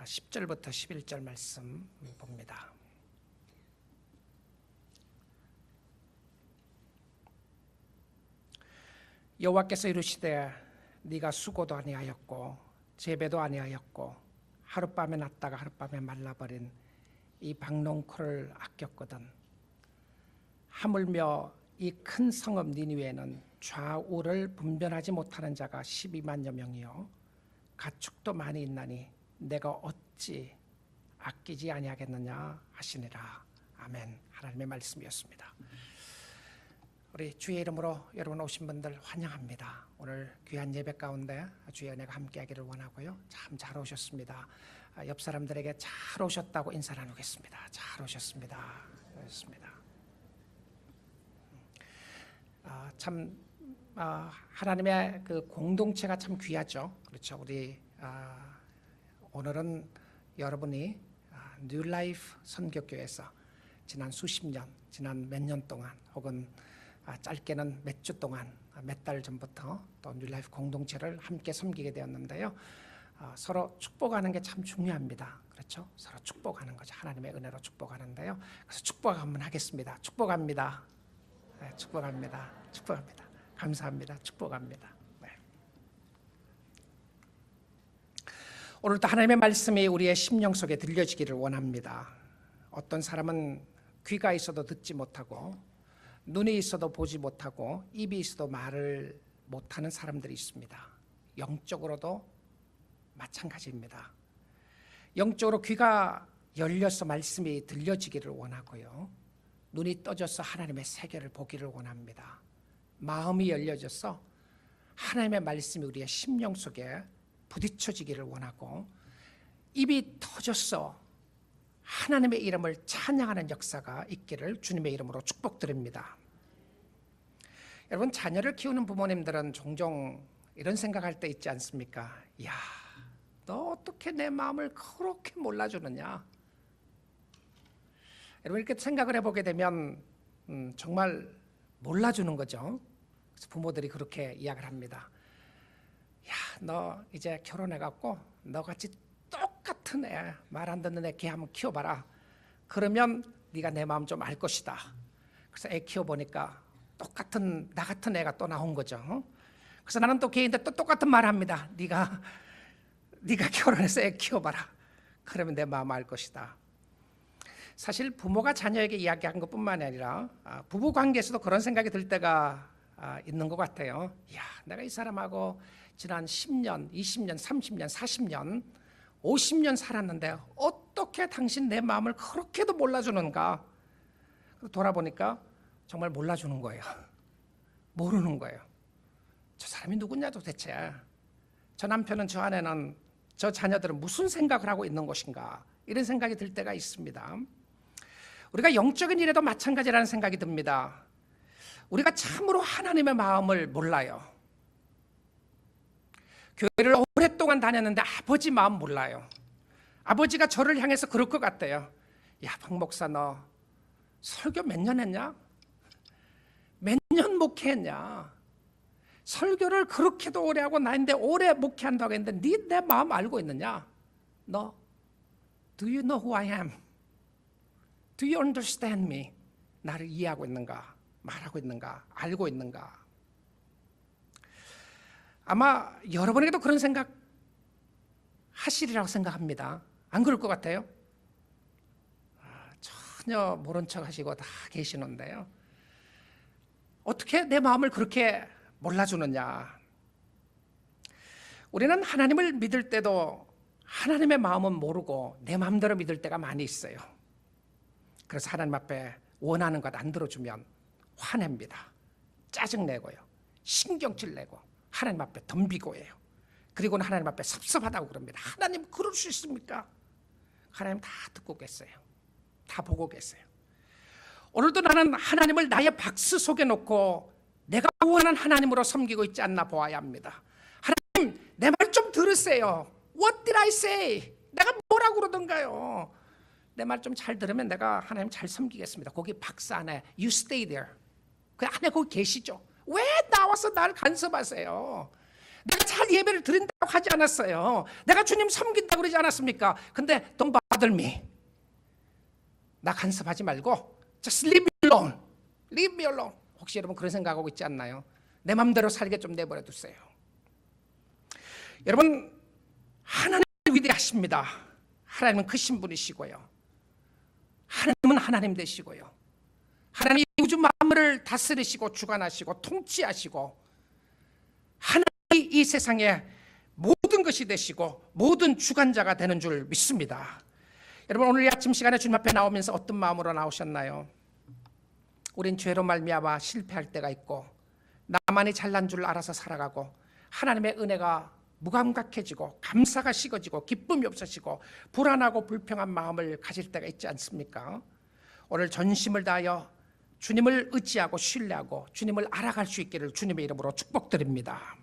10절부터 11절 말씀 봅니다. 여호와께서 이르시되 네가 수고도 아니하였고 재배도 아니하였고 하룻밤에 났다가 하룻밤에 말라버린 이 박농쿨을 아꼈거든. 하물며 이 큰 성읍 니느웨에는 좌우를 분별하지 못하는 자가 12만여 명이요 가축도 많이 있나니 내가 어찌 아끼지 아니하겠느냐 하시니라. 아멘. 하나님의 말씀이었습니다. 우리 주의 이름으로 여러분 오신 분들 환영합니다. 오늘 귀한 예배 가운데 주의 은혜가 함께하기를 원하고요. 참 잘 오셨습니다. 옆 사람들에게 잘 오셨다고 인사 나누겠습니다. 잘 오셨습니다. 그렇습니다. 하나님의 그 공동체가 참 귀하죠. 그렇죠. 우리 오늘은 여러분이 뉴라이프 선교교회에서 지난 수십 년, 지난 몇 년 동안 혹은 짧게는 몇 주 동안, 몇 달 전부터 또 뉴라이프 공동체를 함께 섬기게 되었는데요. 서로 축복하는 게 참 중요합니다. 그렇죠? 서로 축복하는 거죠. 하나님의 은혜로 축복하는데요. 그래서 축복 한번 하겠습니다. 축복합니다. 네, 축복합니다. 축복합니다. 감사합니다. 축복합니다. 네. 오늘도 하나님의 말씀이 우리의 심령 속에 들려지기를 원합니다. 어떤 사람은 귀가 있어도 듣지 못하고 눈이 있어도 보지 못하고 입이 있어도 말을 못하는 사람들이 있습니다. 영적으로도 마찬가지입니다. 영적으로 귀가 열려서 말씀이 들려지기를 원하고요. 눈이 떠져서 하나님의 세계를 보기를 원합니다. 마음이 열려져서 하나님의 말씀이 우리의 심령 속에 부딪혀지기를 원하고 입이 터져서 하나님의 이름을 찬양하는 역사가 있기를 주님의 이름으로 축복드립니다. 여러분, 자녀를 키우는 부모님들은 종종 이런 생각할 때 있지 않습니까? 야, 너 어떻게 내 마음을 그렇게 몰라주느냐? 여러분, 이렇게 생각을 해보게 되면 정말 몰라주는 거죠. 그래서 부모들이 그렇게 이야기를 합니다. 야, 너 이제 결혼해갖고 너같이 똑같은 애, 말 안 듣는 애 걔 한번 키워봐라. 그러면 네가 내 마음 좀 알 것이다. 그래서 애 키워보니까 똑같은 나 같은 애가 또 나온 거죠. 그래서 나는 또 걔한테 또 똑같은 말을 합니다. 네가 결혼해서 애 키워봐라. 그러면 내 마음 알 것이다. 사실 부모가 자녀에게 이야기한 것뿐만이 아니라 부부 관계에서도 그런 생각이 들 때가 있는 것 같아요. 야, 내가 이 사람하고 지난 10년, 20년, 30년, 40년, 50년 살았는데 어떻게 당신 내 마음을 그렇게도 몰라주는가? 돌아보니까 정말 몰라주는 거예요. 모르는 거예요. 저 사람이 누구냐 도대체? 저 남편은, 저 아내는, 저 자녀들은 무슨 생각을 하고 있는 것인가? 이런 생각이 들 때가 있습니다. 우리가 영적인 일에도 마찬가지라는 생각이 듭니다. 우리가 참으로 하나님의 마음을 몰라요. 교회를 오랫동안 다녔는데 아버지 마음 몰라요. 아버지가 저를 향해서 그럴 것 같아요. 야, 박 목사, 너 설교 몇 년 했냐? 몇 년 목회했냐? 설교를 그렇게도 오래 하고 나인데 오래 목회한다고 했는데 네 내 마음 알고 있느냐? 너 Do you know who I am? Do you understand me? 나를 이해하고 있는가? 말하고 있는가? 알고 있는가? 아마 여러분에게도 그런 생각 하시리라고 생각합니다. 안 그럴 것 같아요? 전혀 모른 척 하시고 다 계시는데요. 어떻게 내 마음을 그렇게 몰라주느냐? 우리는 하나님을 믿을 때도 하나님의 마음은 모르고 내 마음대로 믿을 때가 많이 있어요. 그래서 하나님 앞에 원하는 것 안 들어주면 화냅니다. 짜증내고요. 신경질 내고 하나님 앞에 덤비고 해요. 그리고는 하나님 앞에 섭섭하다고 그럽니다. 하나님 그럴 수 있습니까? 하나님 다 듣고 계세요. 다 보고 계세요. 오늘도 나는 하나님을 나의 박스 속에 놓고 내가 원하는 하나님으로 섬기고 있지 않나 보아야 합니다. 하나님, 내 말 좀 들으세요. What did I say? 내가 뭐라고 그러던가요? 내 말 좀 잘 들으면 내가 하나님 잘 섬기겠습니다. 거기 박스 안에 You stay there. 그 안에 거기 계시죠. 왜 나와서 나를 간섭하세요? 내가 잘 예배를 드린다고 하지 않았어요. 내가 주님 섬긴다고 그러지 않았습니까? 근데 don't bother me. 나 간섭하지 말고 just leave me alone. leave me alone. 혹시 여러분 그런 생각하고 있지 않나요? 내 맘대로 살게 좀 내버려 두세요. 여러분, 하나님은 위대하십니다. 하나님은 크신 분이시고요. 하나님은 하나님 되시고요. 하나님이 우주 만물을 다스리시고 주관하시고 통치하시고 하나님이 이 세상에 모든 것이 되시고 모든 주관자가 되는 줄 믿습니다. 여러분, 오늘 이 아침 시간에 주님 앞에 나오면서 어떤 마음으로 나오셨나요? 우린 죄로 말미암아 실패할 때가 있고 나만이 잘난 줄 알아서 살아가고 하나님의 은혜가 무감각해지고 감사가 식어지고 기쁨이 없어지고 불안하고 불평한 마음을 가질 때가 있지 않습니까? 오늘 전심을 다하여 주님을 의지하고 신뢰하고 주님을 알아갈 수 있기를 주님의 이름으로 축복드립니다.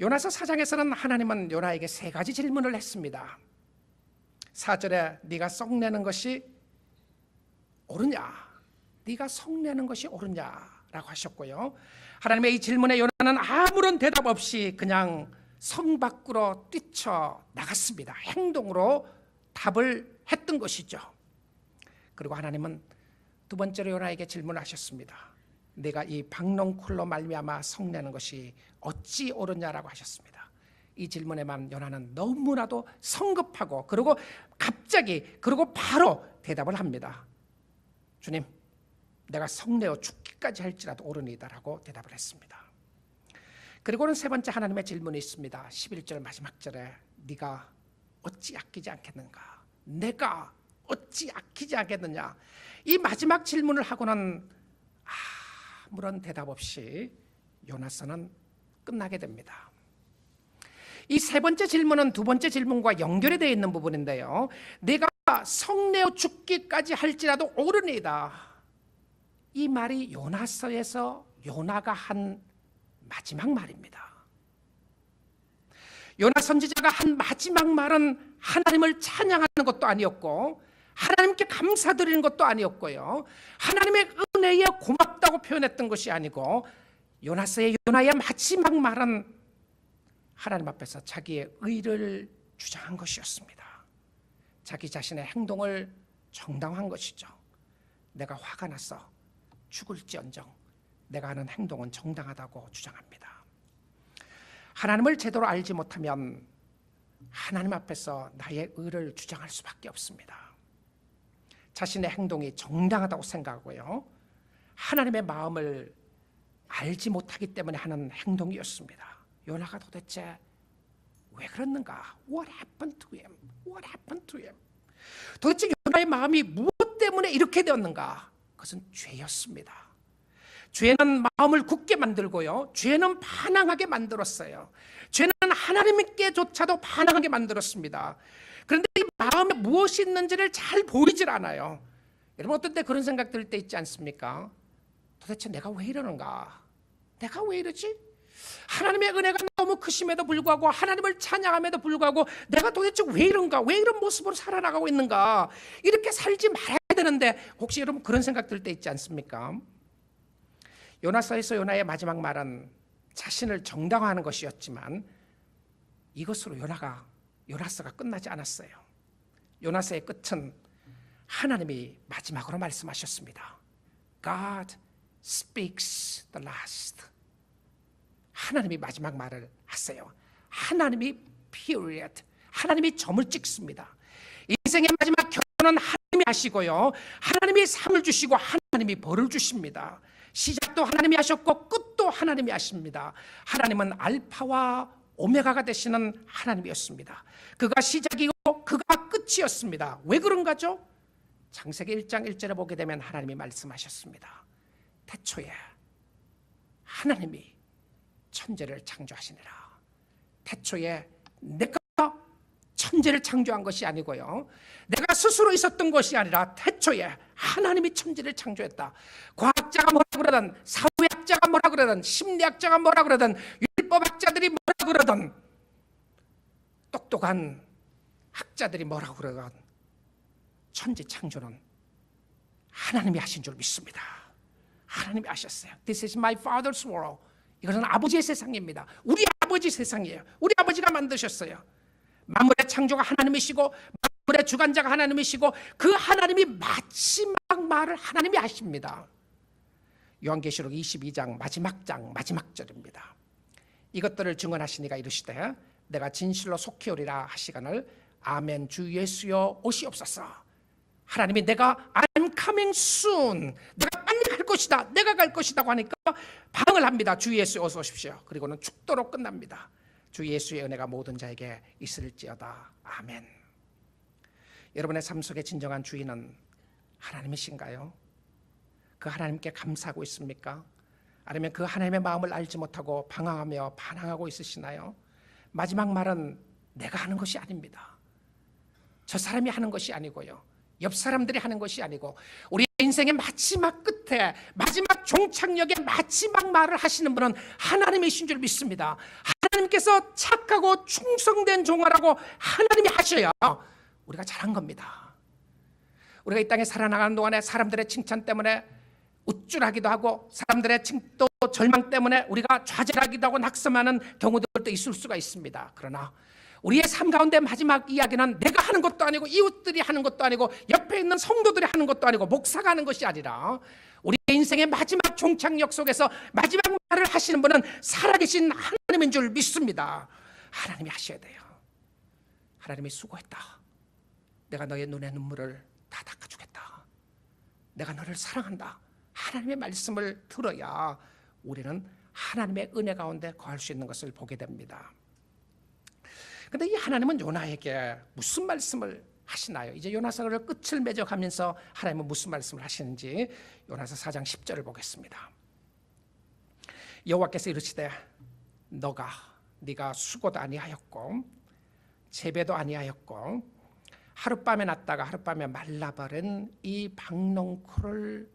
요나서 4장에서는 하나님은 요나에게 3가지 질문을 했습니다. 4절에 네가 썩내는 것이 옳으냐? 네가 썩내는 것이 옳으냐라고 하셨고요. 하나님의 이 질문에 요나는 아무런 대답 없이 그냥 성 밖으로 뛰쳐나갔습니다. 행동으로 답을 했던 것이죠. 그리고 하나님은 2번째로 요나에게 질문하셨습니다. 내가 이 박농쿨로 말미암아 성내는 것이 어찌 옳으냐라고 하셨습니다. 이 질문에만 요나는 너무나도 성급하고 그리고 갑자기 그리고 바로 대답을 합니다. 주님, 내가 성내어 죽기까지 할지라도 옳으니다라고 대답을 했습니다. 그리고는 3번째 하나님의 질문이 있습니다. 11절 마지막 절에 네가 어찌 아끼지 않겠는가? 내가 어찌 아끼지 않겠느냐? 이 마지막 질문을 하고는 아무런 대답 없이 요나서는 끝나게 됩니다. 이 3번째 질문은 2번째 질문과 연결이 되어 있는 부분인데요. 내가 성내어 죽기까지 할지라도 옳으니이다. 이 말이 요나서에서 요나가 한 마지막 말입니다. 요나 선지자가 한 마지막 말은 하나님을 찬양하는 것도 아니었고 하나님께 감사드리는 것도 아니었고요. 하나님의 은혜에 고맙다고 표현했던 것이 아니고 요나의 마지막 말은 하나님 앞에서 자기의 의를 주장한 것이었습니다. 자기 자신의 행동을 정당화한 것이죠. 내가 화가 나서 죽을지언정 내가 하는 행동은 정당하다고 주장합니다. 하나님을 제대로 알지 못하면 하나님 앞에서 나의 의를 주장할 수밖에 없습니다. 자신의 행동이 정당하다고 생각하고요. 하나님의 마음을 알지 못하기 때문에 하는 행동이었습니다. 요나가 도대체 왜 그랬는가? What happened to him? What happened to him? 도대체 요나의 마음이 무엇 때문에 이렇게 되었는가? 그것은 죄였습니다. 죄는 마음을 굳게 만들고요. 죄는 반항하게 만들었어요. 죄는 하나님께조차도 반항하게 만들었습니다. 그런데 이 마음에 무엇이 있는지를 잘 보이질 않아요. 여러분 어떤 때 그런 생각 들 때 있지 않습니까? 도대체 내가 왜 이러는가? 내가 왜 이러지? 하나님의 은혜가 너무 크심에도 불구하고 하나님을 찬양함에도 불구하고 내가 도대체 왜 이런가? 왜 이런 모습으로 살아나가고 있는가? 이렇게 살지 말아야 되는데 혹시 여러분 그런 생각 들 때 있지 않습니까? 요나서에서 요나의 마지막 말은 자신을 정당화하는 것이었지만 이것으로 요나서가 끝나지 않았어요. 요나서의 끝은 하나님이 마지막으로 말씀하셨습니다. God speaks the last. 하나님이 마지막 말을 하세요. 하나님이 period. 하나님이 점을 찍습니다. 인생의 마지막 결론은 하나님이 하시고요. 하나님이 상을 주시고 하나님이 벌을 주십니다. 시작도 하나님이 하셨고 끝도 하나님이 하십니다. 하나님은 알파와 오메가가 되시는 하나님이었습니다. 그가 시작이고 그가 끝이었습니다. 왜 그런가죠? 창세기 1장 1절에 보게 되면 하나님이 말씀하셨습니다. 태초에 하나님이 천지를 창조하시니라. 태초에 내가 천지를 창조한 것이 아니고요. 내가 스스로 있었던 것이 아니라 태초에 하나님이 천지를 창조했다. 과학자가 뭐라 그러든 사회학자가 뭐라 그러든 심리학자가 뭐라 그러든 율법학자들이 뭐라 그러든 똑똑한 학자들이 뭐라고 그러든 천지 창조는 하나님이 하신 줄 믿습니다. 하나님이 하셨어요. This is my father's world. 이것은 아버지의 세상입니다. 우리 아버지 세상이에요. 우리 아버지가 만드셨어요. 만물의 창조가 하나님이시고 만물의 주관자가 하나님이시고 그 하나님이 마지막 말을 하나님이 하십니다. 요한계시록 22장 마지막 장 마지막 절입니다. 이것들을 증언하시니가 이르시되 내가 진실로 속히 오리라 하시거늘 아멘 주 예수여 오시옵소서. 하나님이 내가 I'm coming soon, 내가 빨리 갈 것이다, 내가 갈 것이라고 하니까 방을 합니다. 주 예수 어서 오십시오. 그리고는 축도로 끝납니다. 주 예수의 은혜가 모든 자에게 있을지어다. 아멘. 여러분의 삶 속의 진정한 주인은 하나님이신가요? 그 하나님께 감사하고 있습니까? 아니면 그 하나님의 마음을 알지 못하고 방황하며 반항하고 있으시나요? 마지막 말은 내가 하는 것이 아닙니다. 저 사람이 하는 것이 아니고요, 옆 사람들이 하는 것이 아니고 우리 인생의 마지막 끝에 마지막 종착역의 마지막 말을 하시는 분은 하나님이신 줄 믿습니다. 하나님께서 착하고 충성된 종아라고 하나님이 하셔야 우리가 잘한 겁니다. 우리가 이 땅에 살아나가는 동안에 사람들의 칭찬 때문에 우쭐하기도 하고 사람들의 또 절망 때문에 우리가 좌절하기도 하고 낙심하는 경우들도 있을 수가 있습니다. 그러나 우리의 삶 가운데 마지막 이야기는 내가 하는 것도 아니고 이웃들이 하는 것도 아니고 옆에 있는 성도들이 하는 것도 아니고 목사가 하는 것이 아니라 우리의 인생의 마지막 종착역 속에서 마지막 말을 하시는 분은 살아계신 하나님인 줄 믿습니다. 하나님이 하셔야 돼요. 하나님이 수고했다. 내가 너의 눈의 눈물을 다 닦아주겠다. 내가 너를 사랑한다. 하나님의 말씀을 들어야 우리는 하나님의 은혜 가운데 거할 수 있는 것을 보게 됩니다. 그런데 이 하나님은 요나에게 무슨 말씀을 하시나요? 이제 요나서를 끝을 맺어가면서 하나님은 무슨 말씀을 하시는지 요나서 4장 10절을 보겠습니다. 여호와께서 이르시되 네가 수고도 아니하였고 재배도 아니하였고 하룻밤에 났다가 하룻밤에 말라버린 이 박농쿨을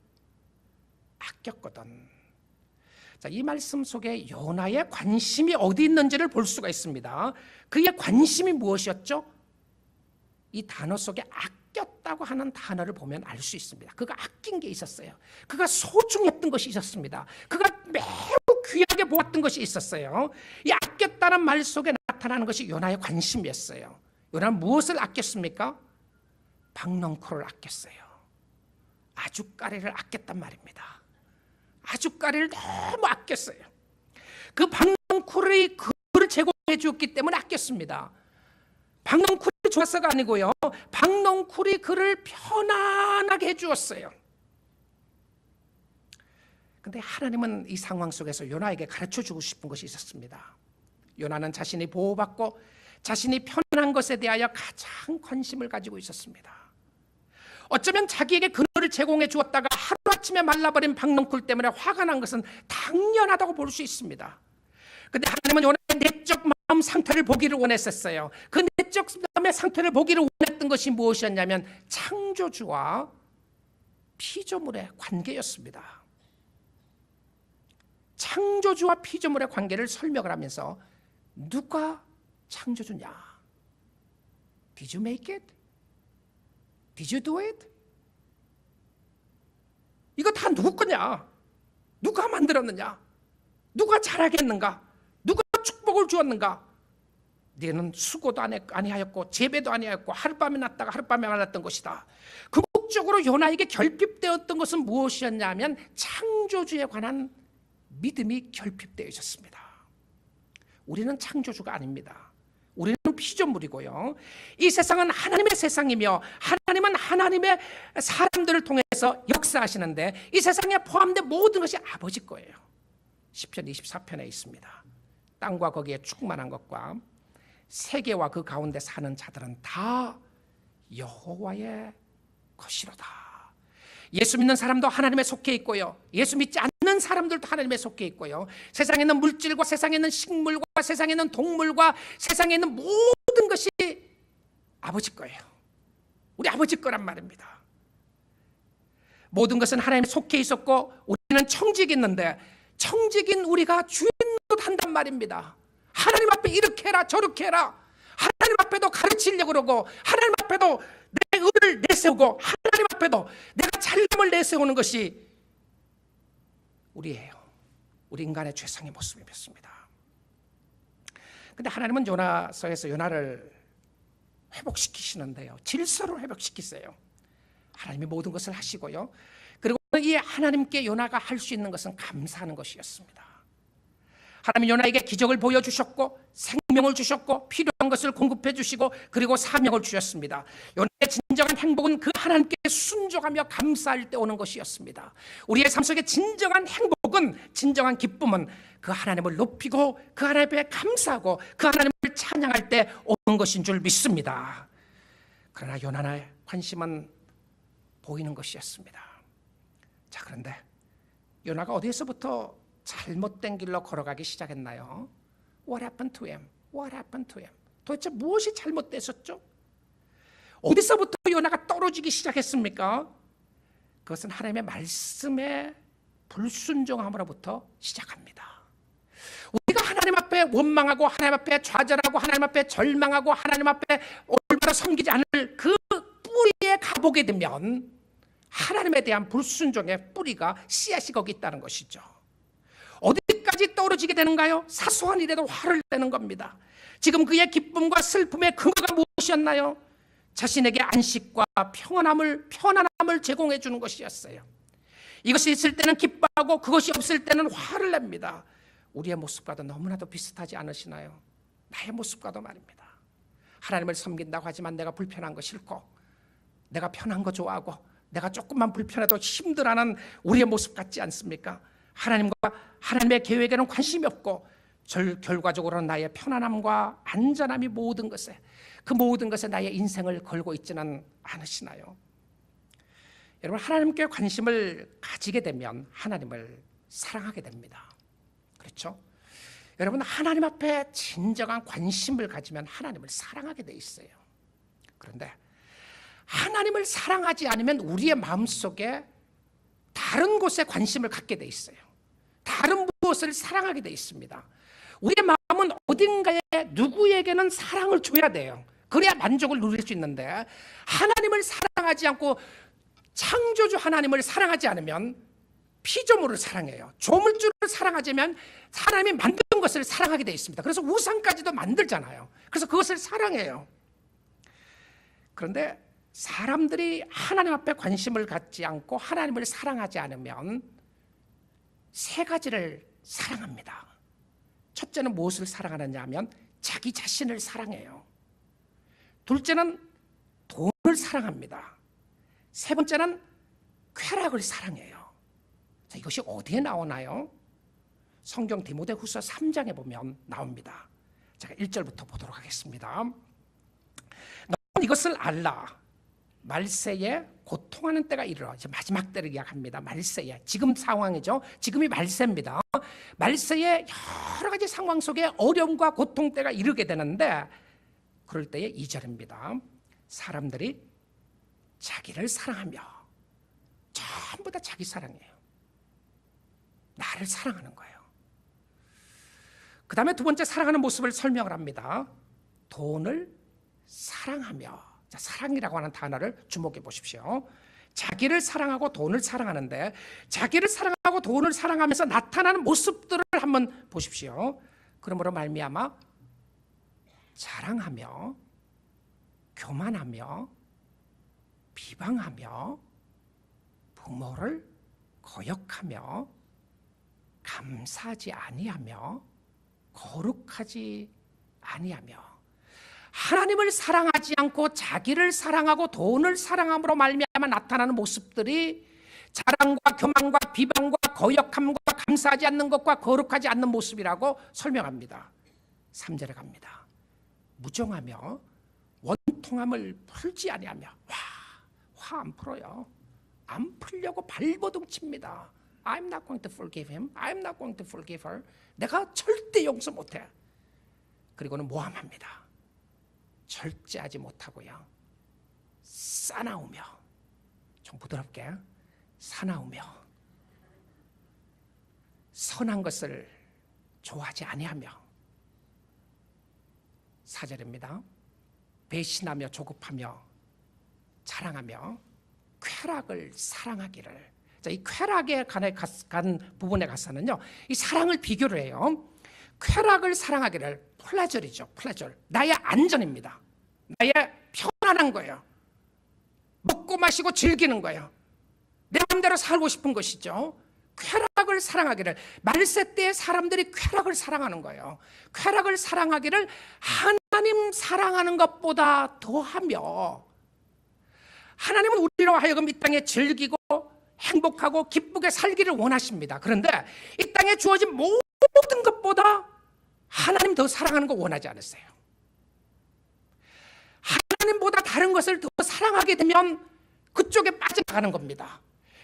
아꼈거든. 자, 이 말씀 속에 요나의 관심이 어디 있는지를 볼 수가 있습니다. 그의 관심이 무엇이었죠? 이 단어 속에 아꼈다고 하는 단어를 보면 알 수 있습니다. 그가 아낀 게 있었어요. 그가 소중했던 것이 있었습니다. 그가 매우 귀하게 보았던 것이 있었어요. 이 아꼈다는 말 속에 나타나는 것이 요나의 관심이었어요. 요나는 무엇을 아꼈습니까? 박농쿨을 아꼈어요. 아주까리를 아꼈단 말입니다. 아주까리를 너무 아꼈어요. 그 박농쿨이 그를 제공해 주었기 때문에 아꼈습니다. 박농쿨이 좋아서가 아니고요, 박농쿨이 그를 편안하게 해주었어요. 그런데 하나님은 이 상황 속에서 요나에게 가르쳐주고 싶은 것이 있었습니다. 요나는 자신이 보호받고 자신이 편안한 것에 대하여 가장 관심을 가지고 있었습니다. 어쩌면 자기에게 그늘을 제공해 주었다가 하루아침에 말라버린 박농쿨 때문에 화가 난 것은 당연하다고 볼 수 있습니다. 그런데 하나님은 요나의 내적 마음 상태를 보기를 원했었어요. 그 내적 마음의 상태를 보기를 원했던 것이 무엇이었냐면 창조주와 피조물의 관계였습니다. 창조주와 피조물의 관계를 설명을 하면서 누가 창조주냐? Did you make it? Did you do it? 이거 다 누구 거냐? 누가 만들었느냐? 누가 잘하겠는가? 누가 축복을 주었는가? 너는 수고도 아니하였고 재배도 아니하였고 하룻밤에 났다가 하룻밤에 말랐던 것이다. 궁극적으로 요나에게 결핍되었던 것은 무엇이었냐면 창조주에 관한 믿음이 결핍되어 있었습니다. 우리는 창조주가 아닙니다. 우리는 피조물이고요, 이 세상은 하나님의 세상이며 하나님은 하나님의 사람들을 통해서 역사하시는데 이 세상에 포함된 모든 것이 아버지 거예요. 시편 24편에 있습니다. 땅과 거기에 충만한 것과 세계와 그 가운데 사는 자들은 다 여호와의 것이로다. 예수 믿는 사람도 하나님에 속해 있고요, 예수 믿지 않는 사람들도 하나님에 속해 있고요, 세상에 있는 물질과 세상에 있는 식물과 세상에 있는 동물과 세상에 있는 모든 것이 아버지 거예요. 우리 아버지 거란 말입니다. 모든 것은 하나님에 속해 있었고 우리는 청직했는데 청직인 우리가 주인 노릇 한단 말입니다. 하나님 앞에 이렇게 해라 저렇게 해라, 하나님 앞에도 가르치려고 그러고 하나님 앞에도 내 의를 내세우고 하나님 앞에도 내가 잘남을 내세우는 것이 우리예요. 우리 인간의 죄성의 모습이었습니다. 근데 하나님은 요나서에서 요나를 회복시키시는데요, 질서를 회복시키세요. 하나님이 모든 것을 하시고요, 그리고 이 하나님께 요나가 할 수 있는 것은 감사하는 것이었습니다. 하나님이 요나에게 기적을 보여주셨고 생명을 주셨고 필요한 것을 공급해 주시고 그리고 사명을 주셨습니다. 요나의 진정한 행복은 그 하나님께 순종하며 감사할 때 오는 것이었습니다. 우리의 삶 속에 진정한 행복은, 진정한 기쁨은 그 하나님을 높이고 그 하나님 앞에 감사하고 그 하나님을 찬양할 때 오는 것인 줄 믿습니다. 그러나 요나의 관심은 보이는 것이었습니다. 자, 그런데 요나가 어디에서부터 잘못된 길로 걸어가기 시작했나요? What happened to him? What happened to him? 도대체 무엇이 잘못됐었죠? 어디서부터 요나가 떨어지기 시작했습니까? 그것은 하나님의 말씀에 불순종함으로부터 시작합니다. 우리가 하나님 앞에 원망하고 하나님 앞에 좌절하고 하나님 앞에 절망하고 하나님 앞에 올바로 섬기지 않을 그 뿌리에 가보게 되면 하나님에 대한 불순종의 뿌리가, 씨앗이 거기 있다는 것이죠. 어디까지 떨어지게 되는가요? 사소한 일에도 화를 내는 겁니다. 지금 그의 기쁨과 슬픔의 근거가 무엇이었나요? 자신에게 안식과 평안함을 제공해 주는 것이었어요. 이것이 있을 때는 기뻐하고 그것이 없을 때는 화를 냅니다. 우리의 모습과도 너무나도 비슷하지 않으시나요? 나의 모습과도 말입니다. 하나님을 섬긴다고 하지만 내가 불편한 거 싫고, 내가 편한 거 좋아하고, 내가 조금만 불편해도 힘들어하는 우리의 모습 같지 않습니까? 하나님과 하나님의 계획에는 관심이 없고 결과적으로는 나의 편안함과 안전함이 모든 것에, 그 모든 것에 나의 인생을 걸고 있지는 않으시나요? 여러분, 하나님께 관심을 가지게 되면 하나님을 사랑하게 됩니다. 그렇죠? 여러분, 하나님 앞에 진정한 관심을 가지면 하나님을 사랑하게 돼 있어요. 그런데 하나님을 사랑하지 않으면 우리의 마음속에 다른 곳에 관심을 갖게 돼 있어요. 다른 무엇을 사랑하게 돼 있습니다. 우리의 마음은 어딘가에 누구에게는 사랑을 줘야 돼요. 그래야 만족을 누릴 수 있는데, 하나님을 사랑하지 않고 창조주 하나님을 사랑하지 않으면 피조물을 사랑해요. 조물주를 사랑하자면 사람이 만든 것을 사랑하게 돼 있습니다. 그래서 우상까지도 만들잖아요. 그래서 그것을 사랑해요. 그런데 사람들이 하나님 앞에 관심을 갖지 않고 하나님을 사랑하지 않으면 세 가지를 사랑합니다. 첫째는 무엇을 사랑하느냐 하면 자기 자신을 사랑해요. 둘째는 돈을 사랑합니다. 세 번째는 쾌락을 사랑해요. 자, 이것이 어디에 나오나요? 성경 디모데후서 3장에 보면 나옵니다. 제가 1절부터 보도록 하겠습니다. 너는 이것을 알라. 말세에 고통하는 때가 이르러, 이제 마지막 때를 이야기합니다. 말세에, 지금 상황이죠. 지금이 말세입니다. 말세에 여러 가지 상황 속에 어려움과 고통 때가 이르게 되는데, 그럴 때에 2절입니다. 사람들이 자기를 사랑하며, 전부 다 자기 사랑이에요. 나를 사랑하는 거예요. 그 다음에 두 번째 사랑하는 모습을 설명을 합니다. 돈을 사랑하며. 자, 사랑이라고 하는 단어를 주목해 보십시오. 자기를 사랑하고 돈을 사랑하는데, 자기를 사랑하고 돈을 사랑하면서 나타나는 모습들을 한번 보십시오. 그러므로 말미암아 자랑하며, 교만하며, 비방하며, 부모를 거역하며, 감사하지 아니하며, 거룩하지 아니하며. 하나님을 사랑하지 않고 자기를 사랑하고 돈을 사랑함으로 말미암아 나타나는 모습들이 자랑과 교만과 비방과 거역함과 감사하지 않는 것과 거룩하지 않는 모습이라고 설명합니다. 3절에 갑니다. 무정하며 원통함을 풀지 아니하며. 화 안 풀어요. 안 풀려고 발버둥 칩니다. I'm not going to forgive him. I'm not going to forgive her. 내가 절대 용서 못해. 그리고는 모함합니다. 절제하지 못하고요, 싸나우며, 좀 부드럽게 사나우며, 선한 것을 좋아하지 아니하며. 4절입니다. 배신하며 조급하며 자랑하며 쾌락을 사랑하기를. 자, 이 쾌락에 간 부분에 가서는요, 이 사랑을 비교를 해요. 쾌락을 사랑하기를, 플레저리죠, 플레저. 나의 안전입니다. 나의 편안한 거예요. 먹고 마시고 즐기는 거예요. 내 마음대로 살고 싶은 것이죠. 쾌락을 사랑하기를, 말세 때의 사람들이 쾌락을 사랑하는 거예요. 쾌락을 사랑하기를 하나님 사랑하는 것보다 더하며, 하나님은 우리로 하여금 이 땅에 즐기고 행복하고 기쁘게 살기를 원하십니다. 그런데 이 땅에 주어진 모든 것보다 하나님 더 사랑하는 거 원하지 않으세요. 하나님보다 다른 것을 더 사랑하게 되면 그쪽에 빠져나가는 겁니다.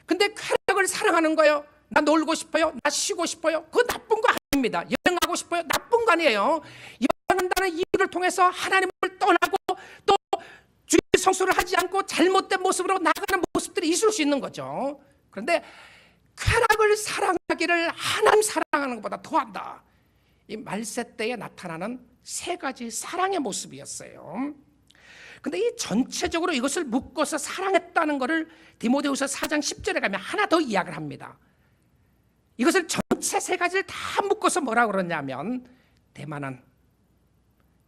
근데 쾌락을 사랑하는 거예요. 나 놀고 싶어요. 나 쉬고 싶어요. 그거 나쁜 거 아닙니다. 여행하고 싶어요. 나쁜 거 아니에요. 여행한다는 이유를 통해서 하나님을 떠나고 또 주의 성수를 하지 않고 잘못된 모습으로 나가는 모습들이 있을 수 있는 거죠. 그런데 쾌락을 사랑하기를 하나님 사랑하는 것보다 더한다. 이 말세 때에 나타나는 세 가지 사랑의 모습이었어요. 근데 이 전체적으로 이것을 묶어서 사랑했다는 것을 디모데후서 4장 10절에 가면 하나 더 이야기를 합니다. 이것을 전체 세 가지를 다 묶어서 뭐라고 그러냐면, 대만은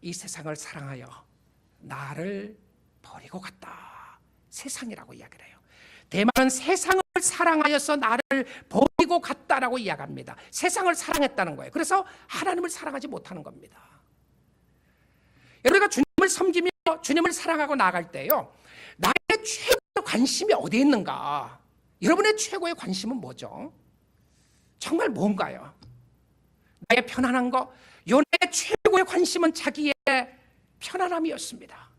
이 세상을 사랑하여 나를 버리고 갔다. 세상이라고 이야기를 해요. 대만은 세상을 사랑하여서 나를 버리고 갔다라고 이야기합니다. 세상을 사랑했다는 거예요. 그래서 하나님을 사랑하지 못하는 겁니다. 우리가 주님을 섬기며 주님을 사랑하고 나아갈 때요, 나의 최고의 관심이 어디에 있는가? 여러분의 최고의 관심은 뭐죠? 정말 뭔가요? 나의 편안한 거, 연애의 최고의 관심은 자기의 편안함이었습니다.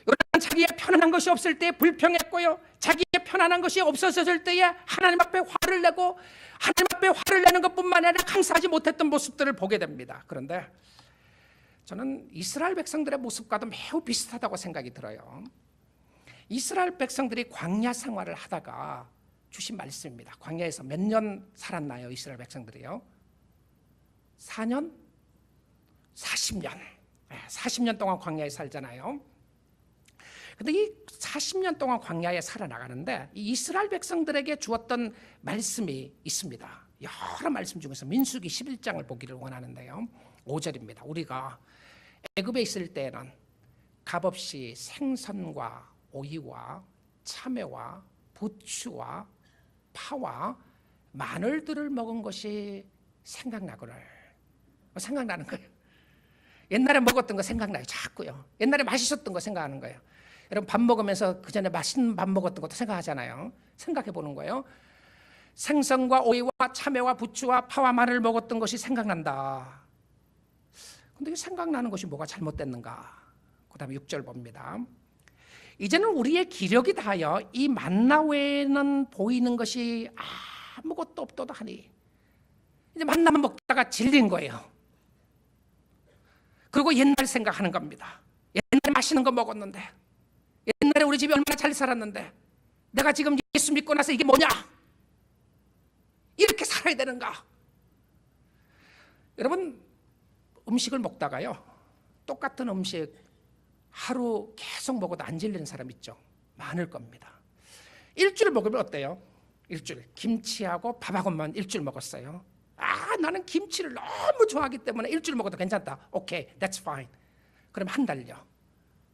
여러분, 자기의 편안한 것이 없을 때 불평했고요, 자기의 편안한 것이 없어졌을 때에 하나님 앞에 화를 내고, 하나님 앞에 화를 내는 것뿐만 아니라 감사하지 못했던 모습들을 보게 됩니다. 그런데 저는 이스라엘 백성들의 모습과도 매우 비슷하다고 생각이 들어요. 이스라엘 백성들이 광야 생활을 하다가 주신 말씀입니다. 광야에서 몇 년 살았나요? 이스라엘 백성들이요? 4년? 40년. 40년 동안 광야에 살잖아요. 근데 이 40년 동안 광야에 살아나가는데 이 이스라엘 백성들에게 주었던 말씀이 있습니다. 여러 말씀 중에서 민수기 11장을 보기를 원하는데요, 5절입니다. 우리가 애굽에 있을 때에는 값없이 생선과 오이와 참외와 부추와 파와 마늘들을 먹은 것이 생각나는 거예요. 옛날에 먹었던 거 생각나요. 자꾸요. 옛날에 맛있었던 거 생각하는 거예요. 여러분, 밥 먹으면서 그 전에 맛있는 밥 먹었던 것도 생각하잖아요. 생각해 보는 거예요. 생선과 오이와 참외와 부추와 파와 마늘을 먹었던 것이 생각난다. 근데 생각나는 것이 뭐가 잘못됐는가? 그 다음에 6절 봅니다. 이제는 우리의 기력이 다하여 이 만나 외에는 보이는 것이 아무것도 없도다 하니, 이제 만나만 먹다가 질린 거예요. 그리고 옛날 생각하는 겁니다. 옛날에 맛있는 거 먹었는데, 옛날에 우리 집이 얼마나 잘 살았는데, 내가 지금 예수 믿고 나서 이게 뭐냐? 이렇게 살아야 되는가? 여러분, 음식을 먹다가요, 똑같은 음식 하루 계속 먹어도 안 질리는 사람 있죠? 많을 겁니다. 일주일 먹으면 어때요? 일주일 김치하고 밥하고만 일주일 먹었어요. 나는 김치를 너무 좋아하기 때문에 일주일 먹어도 괜찮다. 오케이, that's fine. 그럼 한 달요,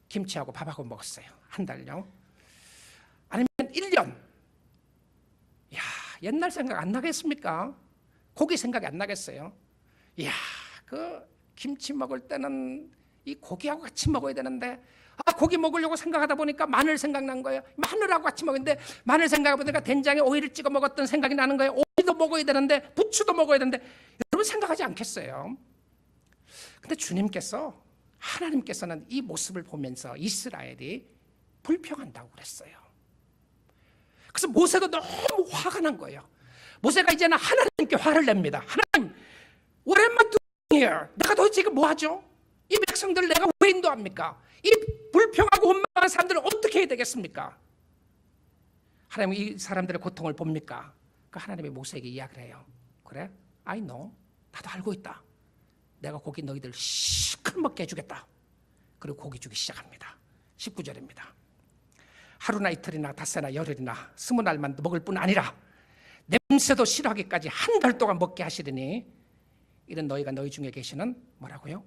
김치하고 밥하고 먹었어요. 한 달요. 아니면 1년. 야, 옛날 생각 안 나겠습니까? 고기 생각이 안 나겠어요? 야, 그 김치 먹을 때는 이 고기하고 같이 먹어야 되는데, 고기 먹으려고 생각하다 보니까 마늘 생각난 거예요. 마늘하고 같이 먹는데, 마늘 생각해보니까 된장에 오이를 찍어 먹었던 생각이 나는 거예요. 오이도 먹어야 되는데, 부추도 먹어야 되는데, 여러분 생각하지 않겠어요? 근데 주님께서, 하나님께서는 이 모습을 보면서 이스라엘이 불평한다고 그랬어요. 그래서 모세가 너무 화가 난 거예요. 모세가 이제는 하나님께 화를 냅니다. 하나님, what am I doing here? 내가 도대체 이거 뭐 하죠? 이 백성들을 내가 왜 인도합니까? 이 불평하고 원망하는 사람들을 어떻게 해야 되겠습니까? 하나님은 이 사람들의 고통을 봅니까? 그 하나님이 모세에게 이야기를 해요. 그래? I know. 나도 알고 있다. 내가 고기 너희들 시큰 먹게 해주겠다. 그리고 고기 주기 시작합니다. 19절입니다. 하루나 이틀이나 닷새나 열흘이나 20날만 먹을 뿐 아니라 냄새도 싫어하기까지 한 달 동안 먹게 하시리니 이런 너희가 너희 중에 계시는 뭐라고요?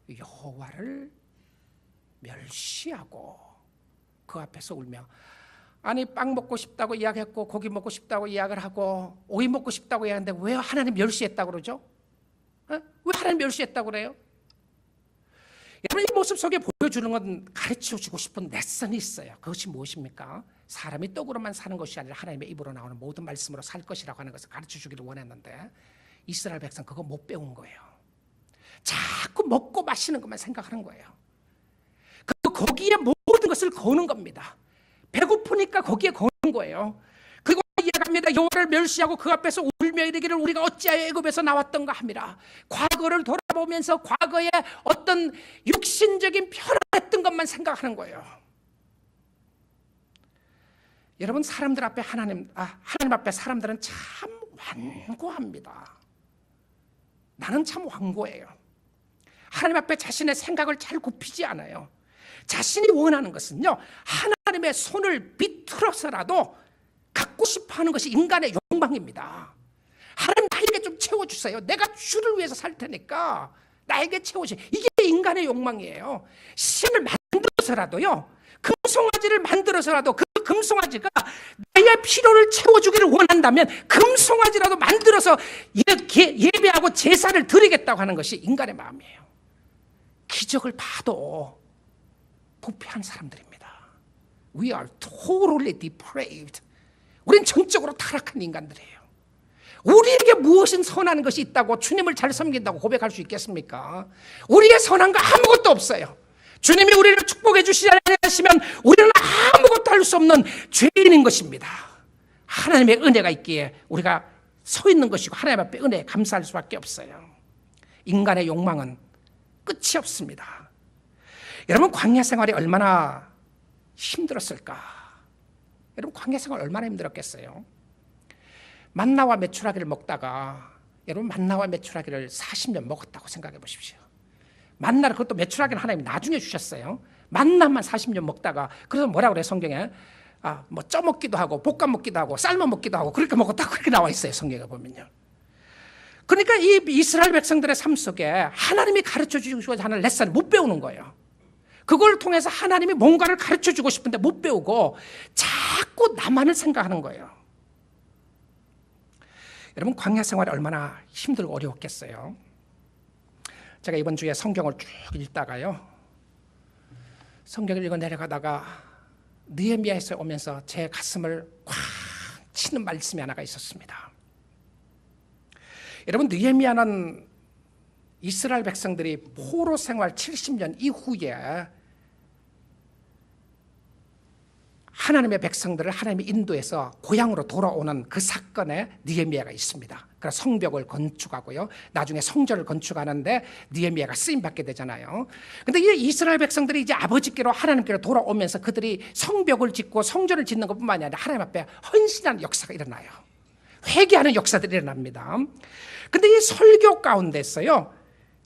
여호와를 멸시하고 그 앞에서 울며. 아니 빵 먹고 싶다고 이야기했고 고기 먹고 싶다고 이야기를 하고 오이 먹고 싶다고 이야기하는데 왜 하나님 멸시했다고 그러죠? 왜 하나님 멸시했다고 그래요? 여러분, 이 모습 속에 보여주는 건 가르쳐주고 싶은 레슨이 있어요. 그것이 무엇입니까? 사람이 떡으로만 사는 것이 아니라 하나님의 입으로 나오는 모든 말씀으로 살 것이라고 하는 것을 가르쳐주기를 원했는데 이스라엘 백성 그거 못 배운 거예요. 자꾸 먹고 마시는 것만 생각하는 거예요. 거기에 모든 것을 거는 겁니다. 배고프니까 거기에 거는 거예요. 그리고 이야기합니다. 여호와를 멸시하고 그 앞에서 울며 이르기를 우리가 어찌하여 애굽에서 나왔던가 합니다. 과거를 돌아보면서 과거의 어떤 육신적인 편안했던 것만 생각하는 거예요. 여러분, 사람들 앞에 하나님 앞에 사람들은 참 완고합니다. 나는 참 완고해요. 하나님 앞에 자신의 생각을 잘 굽히지 않아요. 자신이 원하는 것은요, 하나님의 손을 비틀어서라도 갖고 싶어하는 것이 인간의 욕망입니다. 하나님 나에게 좀 채워주세요. 내가 주를 위해서 살 테니까 나에게 채워주세요. 이게 인간의 욕망이에요. 신을 만들어서라도요, 금송아지를 만들어서라도 그 금송아지가 나의 필요를 채워주기를 원한다면 금송아지라도 만들어서 예배하고 제사를 드리겠다고 하는 것이 인간의 마음이에요. 기적을 봐도 부패한 사람들입니다. We are totally depraved. 우린 정적으로 타락한 인간들이에요. 우리에게 무엇은 선한 것이 있다고 주님을 잘 섬긴다고 고백할 수 있겠습니까? 우리의 선한 거 아무것도 없어요. 주님이 우리를 축복해 주시지 않으시면 우리는 아무것도 할 수 없는 죄인인 것입니다. 하나님의 은혜가 있기에 우리가 서 있는 것이고 하나님 앞에 은혜에 감사할 수밖에 없어요. 인간의 욕망은 끝이 없습니다. 여러분, 광야 생활이 얼마나 힘들었을까? 여러분, 광야 생활 얼마나 힘들었겠어요? 만나와 메추라기를 먹다가, 여러분, 만나와 메추라기를 40년 먹었다고 생각해 보십시오. 만나를, 그것도 메추라기는 하나님이 나중에 주셨어요. 만나만 40년 먹다가, 그래서 뭐라 그래요 성경에? 뭐 쪄먹기도 하고 볶아 먹기도 하고 삶아 먹기도 하고 그렇게 먹었다고 그렇게 나와 있어요, 성경에 보면요. 그러니까 이 이스라엘 백성들의 삶 속에 하나님이 가르쳐 주시고 하는 레슨을 못 배우는 거예요. 그걸 통해서 하나님이 뭔가를 가르쳐 주고 싶은데 못 배우고 자꾸 나만을 생각하는 거예요. 여러분, 광야 생활이 얼마나 힘들고 어려웠겠어요. 제가 이번 주에 성경을 쭉 읽다가요, 성경을 읽어 내려가다가 느헤미야에서 오면서 제 가슴을 꽉 치는 말씀이 하나가 있었습니다. 여러분, 느헤미야는 이스라엘 백성들이 포로 생활 70년 이후에 하나님의 백성들을 하나님이 인도해서 고향으로 돌아오는 그 사건에 느헤미야가 있습니다. 그래서 성벽을 건축하고요, 나중에 성전을 건축하는데 느헤미야가 쓰임 받게 되잖아요. 근데 이 이스라엘 백성들이 이제 아버지께로 하나님께로 돌아오면서 그들이 성벽을 짓고 성전을 짓는 것뿐만이 아니라 하나님 앞에 헌신하는 역사가 일어나요. 회개하는 역사들이 일어납니다. 근데 이 설교 가운데서요,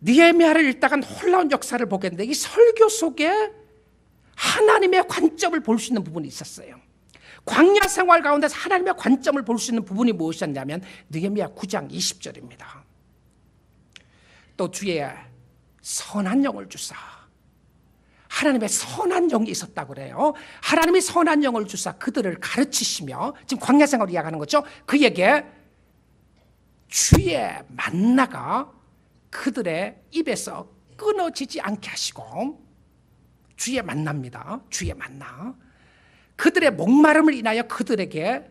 느헤미야를 읽다가 놀라운 역사를 보게 되는데 이 설교 속에 하나님의 관점을 볼 수 있는 부분이 있었어요. 광야 생활 가운데서 하나님의 관점을 볼 수 있는 부분이 무엇이었냐면 느헤미야 9장 20절입니다. 또 주의 선한 영을 주사, 하나님의 선한 영이 있었다고 그래요. 하나님이 선한 영을 주사 그들을 가르치시며, 지금 광야 생활을 이야기하는 거죠. 그에게 주의 만나가 그들의 입에서 끊어지지 않게 하시고, 주의 만납니다. 주의 만나. 그들의 목마름을 인하여 그들에게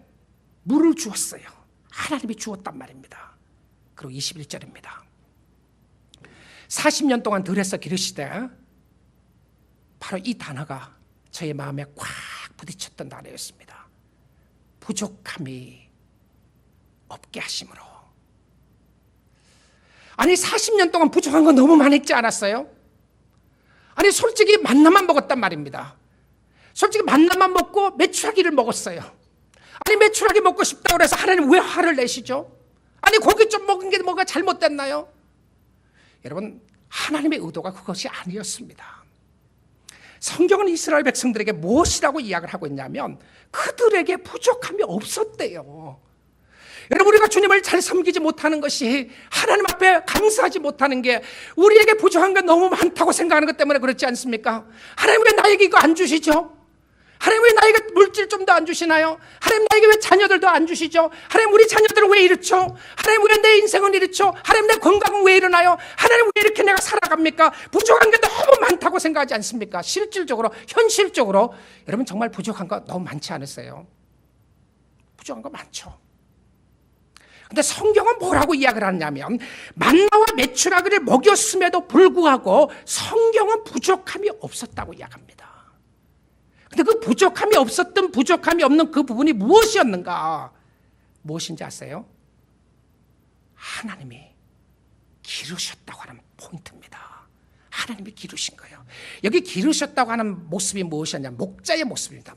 물을 주었어요. 하나님이 주었단 말입니다. 그리고 21절입니다. 40년 동안 들에서 기르시되, 바로 이 단어가 저의 마음에 꽉 부딪혔던 단어였습니다. 부족함이 없게 하심으로. 아니, 40년 동안 부족한 거 너무 많이 있지 않았어요? 아니, 솔직히 만나만 먹었단 말입니다. 솔직히 만나만 먹고 메추라기를 먹었어요. 아니, 메추라기 먹고 싶다고 해서 하나님 왜 화를 내시죠? 아니, 고기 좀 먹은 게 뭐가 잘못됐나요? 여러분, 하나님의 의도가 그것이 아니었습니다. 성경은 이스라엘 백성들에게 무엇이라고 이야기를 하고 있냐면 그들에게 부족함이 없었대요. 여러분, 우리가 주님을 잘 섬기지 못하는 것이, 하나님 앞에 감사하지 못하는 게 우리에게 부족한 게 너무 많다고 생각하는 것 때문에 그렇지 않습니까? 하나님 왜 나에게 이거 안 주시죠? 하나님 왜 나에게 물질 좀 더 안 주시나요? 하나님 나에게 왜 자녀들도 안 주시죠? 하나님 우리 자녀들은 왜 이렇죠? 하나님 왜 내 인생은 이렇죠? 하나님 내 건강은 왜 이러나요? 하나님 왜 이렇게 내가 살아갑니까? 부족한 게 너무 많다고 생각하지 않습니까? 실질적으로, 현실적으로 여러분 정말 부족한 거 너무 많지 않으세요? 부족한 거 많죠. 근데 성경은 뭐라고 이야기를 하냐면 만나와 메추라기를 먹였음에도 불구하고 성경은 부족함이 없었다고 이야기합니다. 근데 그 부족함이 없었던, 부족함이 없는 그 부분이 무엇이었는가? 무엇인지 아세요? 하나님이 기르셨다고 하는 포인트입니다. 하나님이 기르신 거예요. 여기 기르셨다고 하는 모습이 무엇이었냐? 목자의 모습입니다.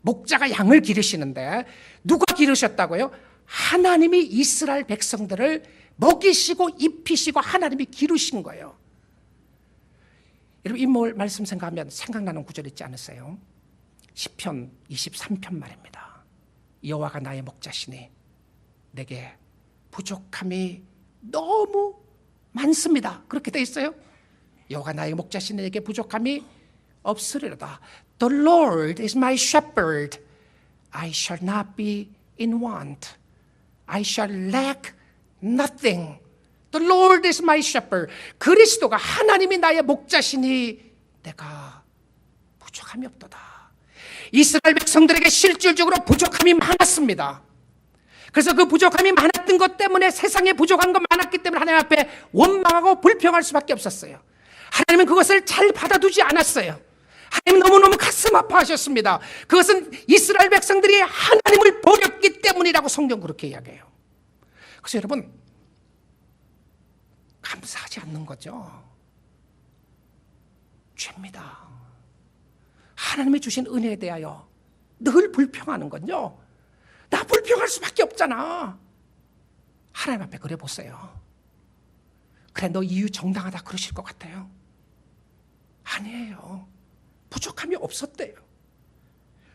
목자가 양을 기르시는데 누가 기르셨다고요? 하나님이 이스라엘 백성들을 먹이시고 입히시고 하나님이 기르신 거예요. 여러분, 이 말씀 생각하면 생각나는 구절 있지 않으세요? 시편 23편 말입니다. 여호와가 나의 목자시니 내게 부족함이 너무 많습니다. 그렇게 돼 있어요. 여호와가 나의 목자시니 내게 부족함이 없으리로다. The Lord is my shepherd. I shall not be in want. I shall lack nothing. The Lord is my shepherd. 그리스도가, 하나님이 나의 목자시니 내가 부족함이 없도다. 이스라엘 백성들에게 실질적으로 부족함이 많았습니다. 그래서 그 부족함이 많았던 것 때문에, 세상에 부족한 것 많았기 때문에 하나님 앞에 원망하고 불평할 수밖에 없었어요. 하나님은 그것을 잘 받아두지 않았어요. 하나님 너무너무 가슴 아파하셨습니다. 그것은 이스라엘 백성들이 하나님을 버렸기 때문이라고 성경 그렇게 이야기해요. 그래서 여러분, 감사하지 않는 거죠. 죄입니다. 하나님이 주신 은혜에 대하여 늘 불평하는 건요, 나 불평할 수밖에 없잖아. 하나님 앞에 그래 보세요. 그래, 너 이유 정당하다 그러실 것 같아요? 아니에요. 부족함이 없었대요.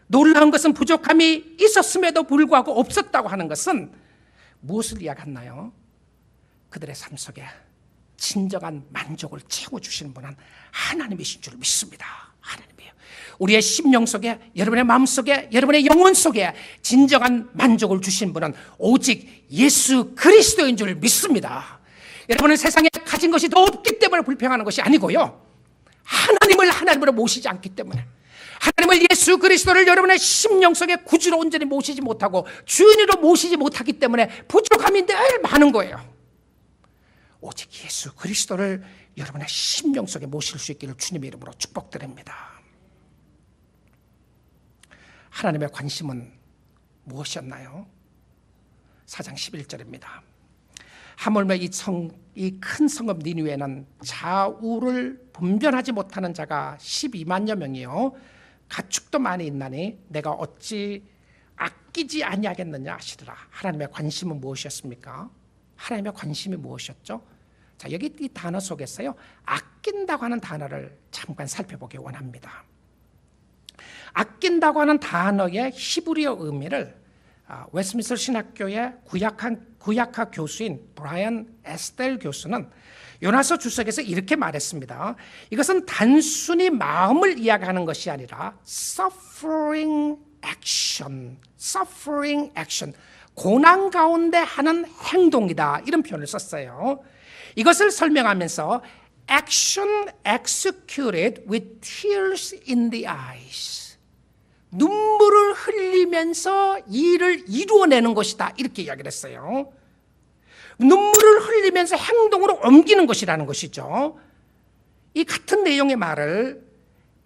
놀라운 것은 부족함이 있었음에도 불구하고 없었다고 하는 것은 무엇을 이야기하나요? 그들의 삶 속에 진정한 만족을 채워주시는 분은 하나님이신 줄 믿습니다. 하나님이에요. 우리의 심령 속에, 여러분의 마음 속에, 여러분의 영혼 속에 진정한 만족을 주신 분은 오직 예수 그리스도인 줄 믿습니다. 여러분은 세상에 가진 것이 더 없기 때문에 불평하는 것이 아니고요, 하나님을 하나님으로 모시지 않기 때문에, 하나님을, 예수 그리스도를 여러분의 심령 속에 구주로 온전히 모시지 못하고 주인으로 모시지 못하기 때문에 부족함이 늘 많은 거예요. 오직 예수 그리스도를 여러분의 심령 속에 모실 수 있기를 주님의 이름으로 축복드립니다. 하나님의 관심은 무엇이었나요? 4장 11절입니다. 하물며 이 큰 성읍 니느웨는 좌우를 분별하지 못하는 자가 12만여 명이요 가축도 많이 있나니 내가 어찌 아끼지 아니하겠느냐 하시더라. 하나님의 관심은 무엇이었습니까? 하나님의 관심이 무엇이었죠? 자, 여기 이 단어 속에서요, 아낀다고 하는 단어를 잠깐 살펴보기 원합니다. 아낀다고 하는 단어의 히브리어 의미를 웨스민스터 신학교의 구약학 교수인 브라이언 에스텔 교수는 요나서 주석에서 이렇게 말했습니다. 이것은 단순히 마음을 이야기하는 것이 아니라 suffering action, 고난 가운데 하는 행동이다, 이런 표현을 썼어요. 이것을 설명하면서 action executed with tears in the eyes, 눈물을 흘리면서 일을 이루어내는 것이다, 이렇게 이야기를 했어요. 눈물을 흘리면서 행동으로 옮기는 것이라는 것이죠. 이 같은 내용의 말을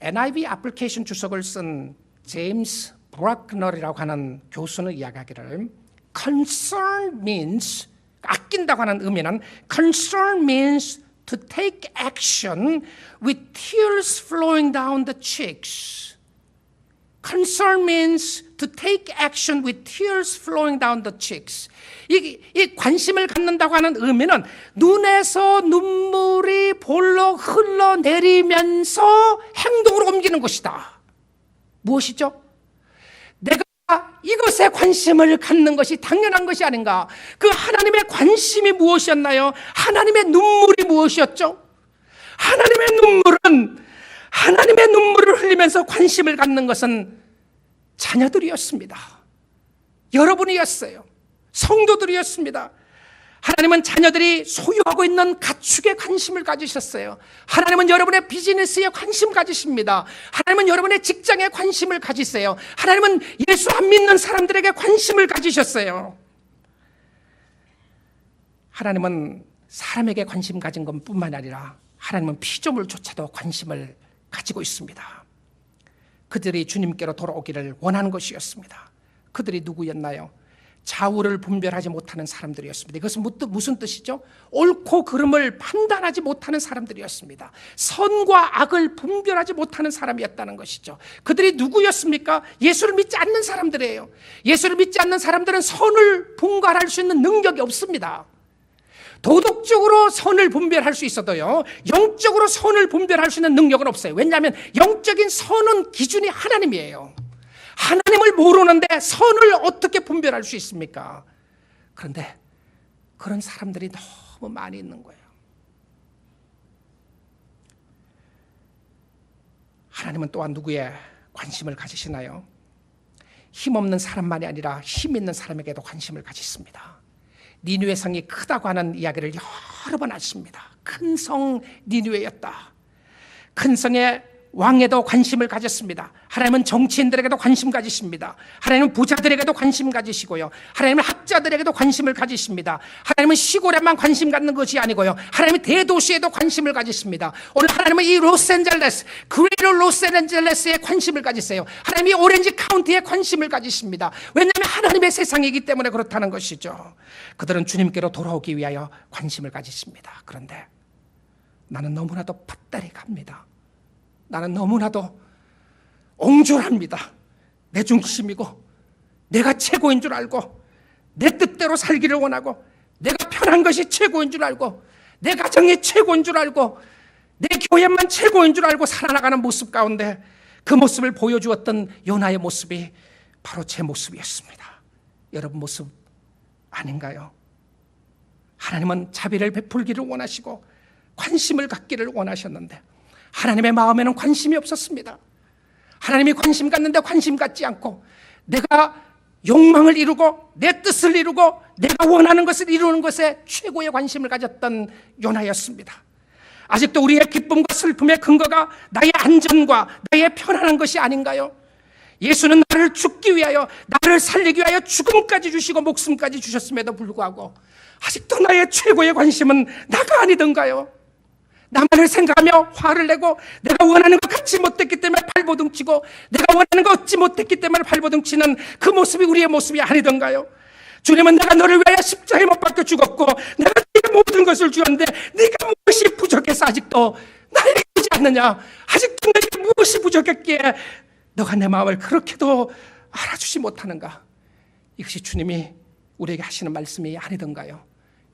NIV 애플리케이션 주석을 쓴 제임스 브락너리라고 하는 교수는 이야기하기를, concern means, 아낀다고 하는 의미는 concern means to take action with tears flowing down the cheeks. Concern means to take action with tears flowing down the cheeks. 이 관심을 갖는다고 하는 의미는 눈에서 눈물이 볼록 흘러내리면서 행동으로 옮기는 것이다. 무엇이죠? 내가 이것에 관심을 갖는 것이 당연한 것이 아닌가? 그 하나님의 관심이 무엇이었나요? 하나님의 눈물이 무엇이었죠? 하나님의 눈물을 흘리면서 관심을 갖는 것은 자녀들이었습니다. 여러분이었어요. 성도들이었습니다. 하나님은 자녀들이 소유하고 있는 가축에 관심을 가지셨어요. 하나님은 여러분의 비즈니스에 관심 가지십니다. 하나님은 여러분의 직장에 관심을 가지세요. 하나님은 예수 안 믿는 사람들에게 관심을 가지셨어요. 하나님은 사람에게 관심 가진 것뿐만 아니라 하나님은 피조물조차도 관심을 가지고 있습니다. 그들이 주님께로 돌아오기를 원하는 것이었습니다. 그들이 누구였나요? 좌우를 분별하지 못하는 사람들이었습니다. 이것은 무슨 뜻이죠? 옳고 그름을 판단하지 못하는 사람들이었습니다. 선과 악을 분별하지 못하는 사람이었다는 것이죠. 그들이 누구였습니까? 예수를 믿지 않는 사람들이에요. 예수를 믿지 않는 사람들은 선을 분별할 수 있는 능력이 없습니다. 도덕적으로 선을 분별할 수 있어도요, 영적으로 선을 분별할 수 있는 능력은 없어요. 왜냐하면 영적인 선은 기준이 하나님이에요. 하나님을 모르는데 선을 어떻게 분별할 수 있습니까? 그런데 그런 사람들이 너무 많이 있는 거예요. 하나님은 또한 누구에 관심을 가지시나요? 힘없는 사람만이 아니라 힘 있는 사람에게도 관심을 가지십니다. 니느웨 성이 크다고 하는 이야기를 여러 번 하십니다. 큰 성 니느웨였다. 큰 성의 왕에도 관심을 가졌습니다. 하나님은 정치인들에게도 관심 가지십니다. 하나님은 부자들에게도 관심 가지시고요. 하나님은 학자들에게도 관심을 가지십니다. 하나님은 시골에만 관심 갖는 것이 아니고요. 하나님은 대도시에도 관심을 가지십니다. 오늘 하나님은 이 로스앤젤레스, 그레이터 로스앤젤레스에 관심을 가지세요. 하나님이 오렌지 카운티에 관심을 가지십니다. 왜냐하면 하나님의 세상이기 때문에 그렇다는 것이죠. 그들은 주님께로 돌아오기 위하여 관심을 가지십니다. 그런데 나는 너무나도 πατ달이 갑니다. 나는 너무나도 옹졸합니다. 내 중심이고 내가 최고인 줄 알고 내 뜻대로 살기를 원하고 내가 편한 것이 최고인 줄 알고 내 가정이 최고인 줄 알고 내 교회만 최고인 줄 알고 살아나가는 모습 가운데 그 모습을 보여주었던 요나의 모습이 바로 제 모습이었습니다. 여러분 모습 아닌가요? 하나님은 자비를 베풀기를 원하시고 관심을 갖기를 원하셨는데 하나님의 마음에는 관심이 없었습니다. 하나님이 관심 갖는데 관심 갖지 않고 내가 욕망을 이루고 내 뜻을 이루고 내가 원하는 것을 이루는 것에 최고의 관심을 가졌던 요나였습니다. 아직도 우리의 기쁨과 슬픔의 근거가 나의 안전과 나의 편안한 것이 아닌가요? 예수는 나를 죽기 위하여 나를 살리기 위하여 죽음까지 주시고 목숨까지 주셨음에도 불구하고 아직도 나의 최고의 관심은 나가 아니던가요? 나만을 생각하며 화를 내고 내가 원하는 것 갖지 못했기 때문에 발버둥치고 내가 원하는 것 얻지 못했기 때문에 발버둥치는 그 모습이 우리의 모습이 아니던가요? 주님은 내가 너를 위하여 십자가에 못 박혀 죽었고 내가 네게 모든 것을 주었는데 네가 무엇이 부족해서 아직도 나에게 오지 않느냐? 아직도 내게 무엇이 부족했기에 너가 내 마음을 그렇게도 알아주지 못하는가? 이것이 주님이 우리에게 하시는 말씀이 아니던가요?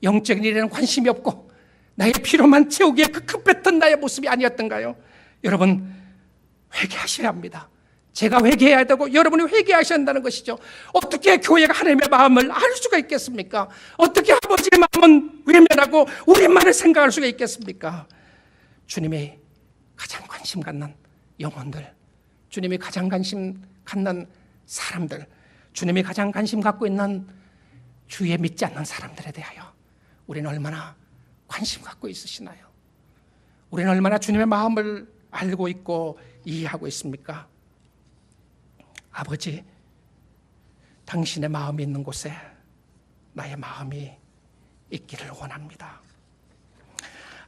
영적인 일에는 관심이 없고 나의 필요만 채우기에 그 급했던 나의 모습이 아니었던가요? 여러분 회개하셔야 합니다. 제가 회개해야 되고 여러분이 회개하셔야 한다는 것이죠. 어떻게 교회가 하나님의 마음을 알 수가 있겠습니까? 어떻게 아버지의 마음은 외면하고 우리만을 생각할 수가 있겠습니까? 주님이 가장 관심 갖는 영혼들, 주님이 가장 관심 갖는 사람들, 주님이 가장 관심 갖고 있는 주에 믿지 않는 사람들에 대하여 우리는 얼마나 관심 갖고 있으시나요? 우리는 얼마나 주님의 마음을 알고 있고 이해하고 있습니까? 아버지, 당신의 마음이 있는 곳에 나의 마음이 있기를 원합니다.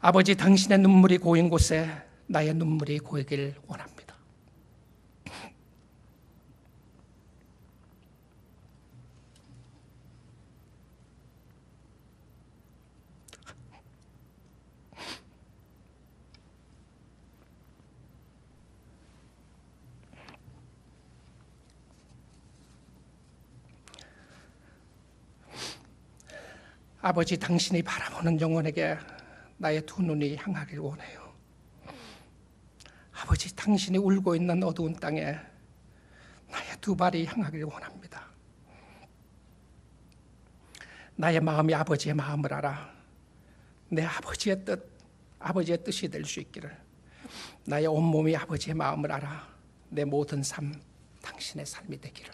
아버지, 당신의 눈물이 고인 곳에 나의 눈물이 고이길 원합니다. 아버지, 당신이 바라보는 영혼에게 나의 두 눈이 향하길 원해요. 아버지, 당신이 울고 있는 어두운 땅에 나의 두 발이 향하길 원합니다. 나의 마음이 아버지의 마음을 알아 내 아버지의 뜻이 될 수 있기를. 나의 온몸이 아버지의 마음을 알아 내 모든 삶 당신의 삶이 되기를.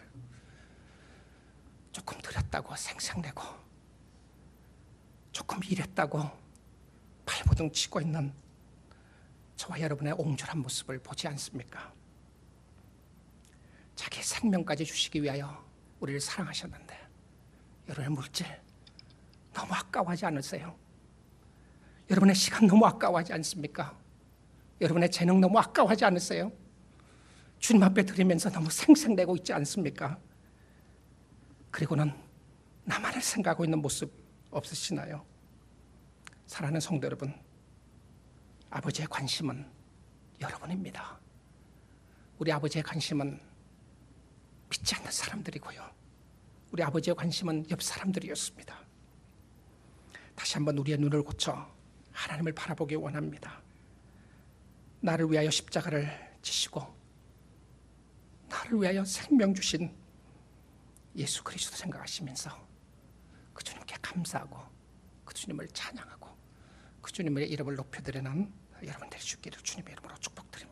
조금 들였다고 생색내고 조금 일했다고 발버둥 치고 있는 저와 여러분의 옹졸한 모습을 보지 않습니까? 자기 생명까지 주시기 위하여 우리를 사랑하셨는데 여러분의 물질 너무 아까워하지 않으세요? 여러분의 시간 너무 아까워하지 않습니까? 여러분의 재능 너무 아까워하지 않으세요? 주님 앞에 드리면서 너무 생색내고 있지 않습니까? 그리고는 나만을 생각하고 있는 모습 없으시나요? 사랑하는 성도 여러분, 아버지의 관심은 여러분입니다. 우리 아버지의 관심은 믿지 않는 사람들이고요, 우리 아버지의 관심은 옆 사람들이었습니다. 다시 한번 우리의 눈을 고쳐 하나님을 바라보기 원합니다. 나를 위하여 십자가를 지시고 나를 위하여 생명 주신 예수 그리스도 생각하시면서 그 주님께 감사하고 그 주님을 찬양하고 그 주님의 이름을 높여드리는 여러분 되실 수 있기를 주님의 이름으로 축복드립니다.